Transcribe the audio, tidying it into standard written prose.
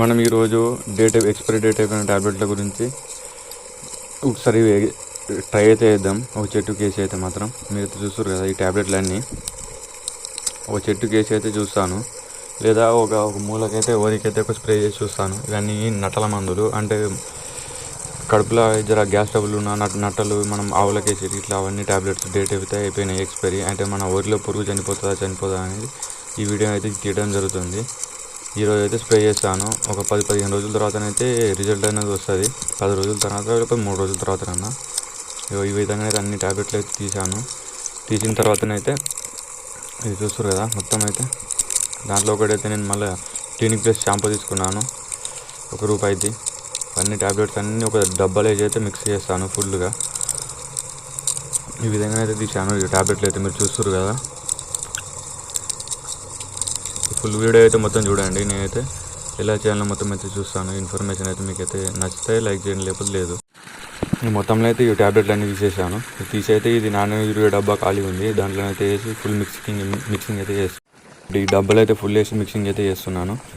మనం ఈరోజు expiry date అయిపోయిన ట్యాబ్లెట్ల గురించి ఒకసారి ట్రై అయితే చేద్దాం. ఒక చెట్టుకి వేసి అయితే మాత్రం మీరు చూస్తారు కదా, ఈ ట్యాబ్లెట్లన్నీ ఒక చెట్టుకి వేసి అయితే చూస్తాను, లేదా ఒక మూలకైతే ఎవరికైతే ఒక స్ప్రే చేసి చూస్తాను. ఇవన్నీ నట్టల మందులు, అంటే కడుపులో జర గ్యాస్ ట్రబుల్ ఉన్న నట్టలు మనం ఆవులకేసి ఇట్లా అవన్నీ ట్యాబ్లెట్స్ డేట్ అయితే అయిపోయినాయి ఎక్స్పైరీ. అంటే మన ఊరిలో పురుగు చనిపోతుందా అనేది ఈ వీడియో అయితే తీయడం జరుగుతుంది. ఈరోజు అయితే స్ప్రే చేస్తాను. ఒక 10-15 రోజుల తర్వాతనైతే రిజల్ట్ అనేది వస్తుంది. 10 రోజుల తర్వాత లేకపోతే 3 రోజుల తర్వాత కన్నా ఈ విధంగా అయితే అన్ని ట్యాబ్లెట్లు అయితే తీసిన తర్వాతనైతే ఇది చూస్తారు కదా, మొత్తం అయితే దాంట్లో ఒకటైతే నేను మళ్ళీ క్లినిక్ ప్లస్ షాంపూ తీసుకున్నాను, ₹1. అన్ని ట్యాబ్లెట్స్ అన్నీ ఒక డబ్బాలో అయితే మిక్స్ చేస్తాను ఫుల్గా. ఈ విధంగా అయితే తీసాను ఈ ట్యాబ్లెట్లు అయితే మీరు చూస్తారు కదా. ఫుల్ వీడియో అయితే మొత్తం చూడండి. నేనైతే ఎలా చేయాలో మొత్తం అయితే చూస్తాను. ఇన్ఫర్మేషన్ అయితే మీకైతే నచ్చితే లైక్ చేయండి, లేకపోతే లేదు. ఈ మొత్తంలో అయితే ఈ ట్యాబ్లెట్లు అన్నీ తీసేసాను. తీసైతే ఇది నాన్న 20 డబ్బా ఖాళీ ఉంది, దాంట్లో అయితే వేసి ఫుల్ మిక్సింగ్ అయితే చేస్తాను. ఈ డబ్బాలు అయితే ఫుల్ వేసి మిక్సింగ్ అయితే చేస్తున్నాను.